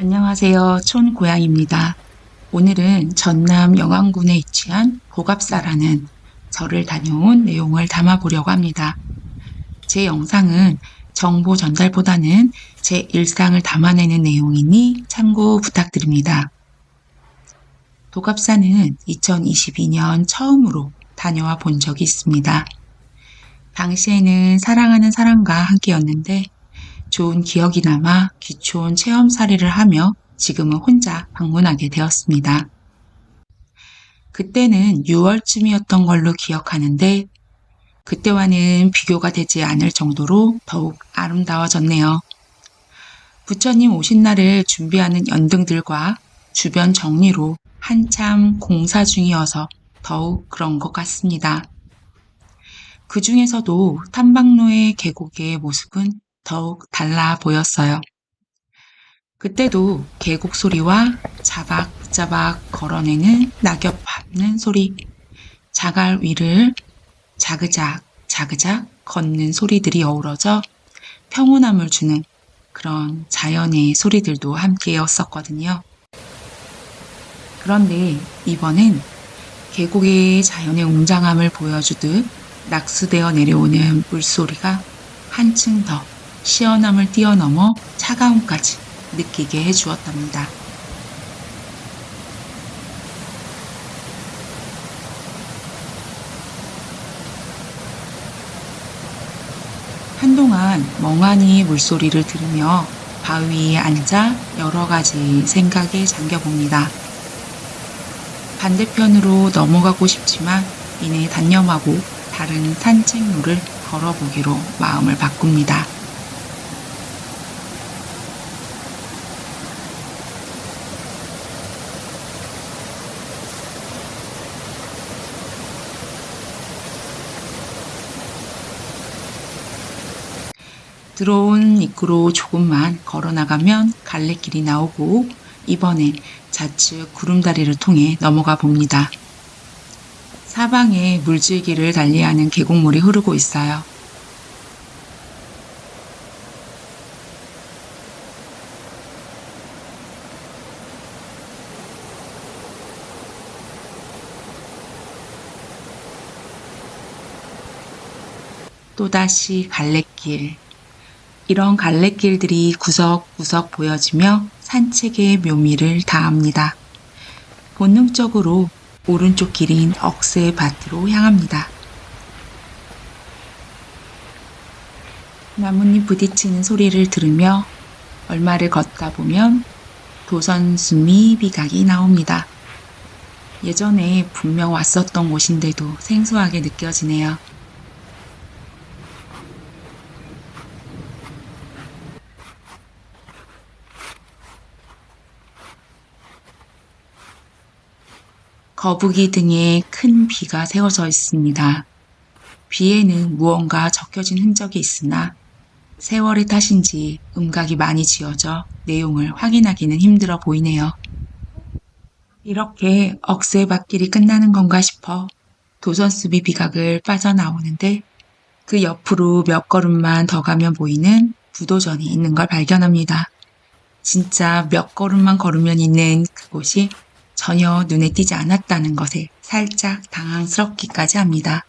안녕하세요. 촌고양입니다. 오늘은 전남 영암군에 위치한 보갑사라는 절을 다녀온 내용을 담아보려고 합니다. 제 영상은 정보 전달보다는 제 일상을 담아내는 내용이니 참고 부탁드립니다. 보갑사는 2022년 처음으로 다녀와 본 적이 있습니다. 당시에는 사랑하는 사람과 함께였는데 좋은 기억이 남아 귀촌 체험살이를 하며 지금은 혼자 방문하게 되었습니다. 그때는 6월쯤이었던 걸로 기억하는데 그때와는 비교가 되지 않을 정도로 더욱 아름다워졌네요. 부처님 오신 날을 준비하는 연등들과 주변 정리로 한참 공사 중이어서 더욱 그런 것 같습니다. 그 중에서도 탐방로의 계곡의 모습은 더욱 달라 보였어요. 그때도 계곡 소리와 자박자박 걸어내는 낙엽 밟는 소리, 자갈 위를 자그작 자그작 걷는 소리들이 어우러져 평온함을 주는 그런 자연의 소리들도 함께였었거든요. 그런데 이번엔 계곡의 자연의 웅장함을 보여주듯 낙수되어 내려오는 물소리가 한층 더 시원함을 뛰어넘어 차가움까지 느끼게 해주었답니다. 한동안 멍하니 물소리를 들으며 바위에 앉아 여러 가지 생각에 잠겨봅니다. 반대편으로 넘어가고 싶지만 이내 단념하고 다른 산책로를 걸어보기로 마음을 바꿉니다. 들어온 입구로 조금만 걸어나가면 갈래길이 나오고 이번엔 좌측 구름다리를 통해 넘어가 봅니다. 사방에 물줄기를 달리하는 계곡물이 흐르고 있어요. 또다시 갈래길. 이런 갈래길들이 구석구석 보여지며 산책의 묘미를 다합니다. 본능적으로 오른쪽 길인 억새 밭으로 향합니다. 나뭇잎 부딪히는 소리를 들으며 얼마를 걷다 보면 도선수미 비각이 나옵니다. 예전에 분명 왔었던 곳인데도 생소하게 느껴지네요. 거북이 등에 큰 비가 세워져 있습니다. 비에는 무언가 적혀진 흔적이 있으나 세월의 탓인지 음각이 많이 지어져 내용을 확인하기는 힘들어 보이네요. 이렇게 억새밭길이 끝나는 건가 싶어 도선수비 비각을 빠져나오는데 그 옆으로 몇 걸음만 더 가면 보이는 부도전이 있는 걸 발견합니다. 진짜 몇 걸음만 걸으면 있는 그곳이 전혀 눈에 띄지 않았다는 것에 살짝 당황스럽기까지 합니다.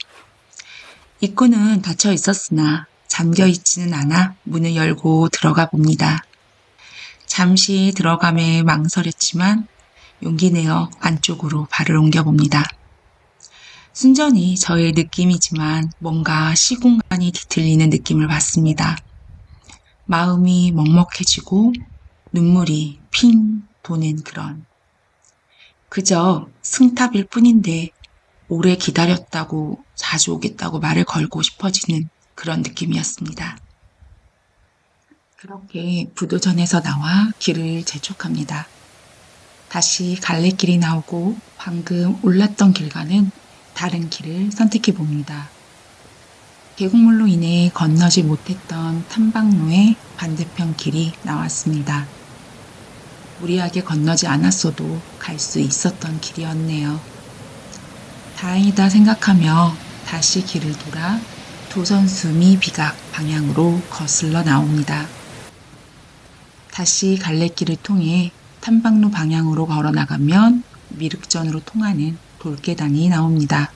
입구는 닫혀 있었으나 잠겨 있지는 않아 문을 열고 들어가 봅니다. 잠시 들어감에 망설였지만 용기 내어 안쪽으로 발을 옮겨봅니다. 순전히 저의 느낌이지만 뭔가 시공간이 뒤틀리는 느낌을 받습니다. 마음이 먹먹해지고 눈물이 핑 도는 그런 그저 승탑일 뿐인데 오래 기다렸다고 자주 오겠다고 말을 걸고 싶어지는 그런 느낌이었습니다. 그렇게 부도전에서 나와 길을 재촉합니다. 다시 갈래길이 나오고 방금 올랐던 길과는 다른 길을 선택해 봅니다. 계곡물로 인해 건너지 못했던 탐방로의 반대편 길이 나왔습니다. 무리하게 건너지 않았어도 갈 수 있었던 길이었네요. 다행이다 생각하며 다시 길을 돌아 도선수미 비각 방향으로 거슬러 나옵니다. 다시 갈래길을 통해 탐방로 방향으로 걸어 나가면 미륵전으로 통하는 돌계단이 나옵니다.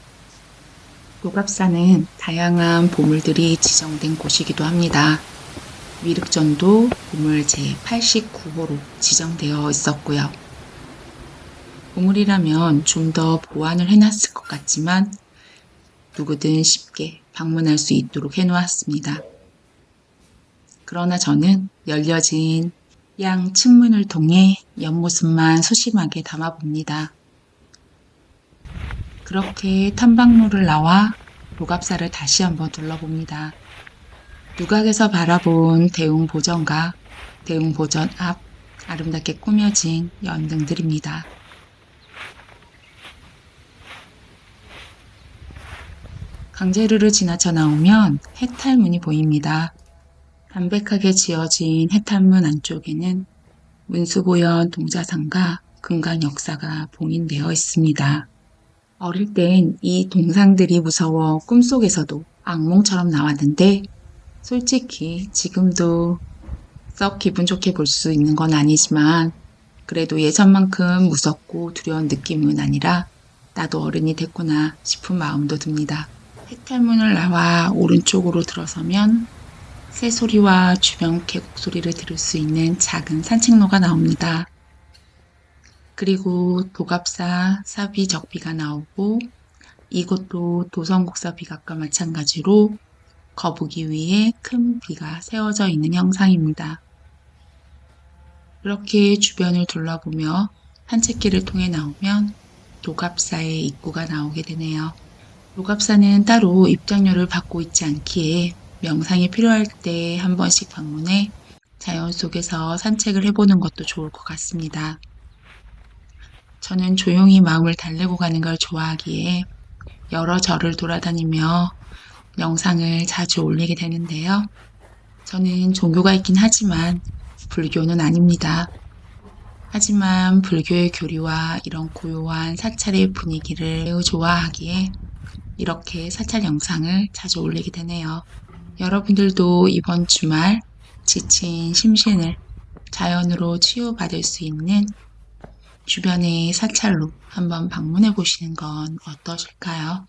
도갑산은 다양한 보물들이 지정된 곳이기도 합니다. 미륵전도 보물 제89호로 지정되어 있었고요. 보물이라면 좀 더 보완을 해놨을 것 같지만 누구든 쉽게 방문할 수 있도록 해놓았습니다. 그러나 저는 열려진 양 측문을 통해 옆모습만 소심하게 담아봅니다. 그렇게 탐방로를 나와 도갑사를 다시 한번 둘러봅니다. 누각에서 바라본 대웅보전과 대웅보전 앞 아름답게 꾸며진 연등들입니다. 강제루를 지나쳐 나오면 해탈문이 보입니다. 담백하게 지어진 해탈문 안쪽에는 문수보현 동자상과 금강 역사가 봉인되어 있습니다. 어릴 땐 이 동상들이 무서워 꿈속에서도 악몽처럼 나왔는데 솔직히 지금도 썩 기분 좋게 볼 수 있는 건 아니지만 그래도 예전만큼 무섭고 두려운 느낌은 아니라 나도 어른이 됐구나 싶은 마음도 듭니다. 해탈문을 나와 오른쪽으로 들어서면 새소리와 주변 계곡 소리를 들을 수 있는 작은 산책로가 나옵니다. 그리고 도갑사 사비적비가 나오고 이곳도 도성국사 비각과 마찬가지로 거북이 위에 큰 비가 세워져 있는 형상입니다. 그렇게 주변을 둘러보며 산책길을 통해 나오면 도갑사의 입구가 나오게 되네요. 도갑사는 따로 입장료를 받고 있지 않기에 명상이 필요할 때 한 번씩 방문해 자연 속에서 산책을 해보는 것도 좋을 것 같습니다. 저는 조용히 마음을 달래고 가는 걸 좋아하기에 여러 절을 돌아다니며 영상을 자주 올리게 되는데요. 저는 종교가 있긴 하지만 불교는 아닙니다. 하지만 불교의 교리와 이런 고요한 사찰의 분위기를 매우 좋아하기에 이렇게 사찰 영상을 자주 올리게 되네요. 여러분들도 이번 주말 지친 심신을 자연으로 치유받을 수 있는 주변의 사찰로 한번 방문해 보시는 건 어떠실까요?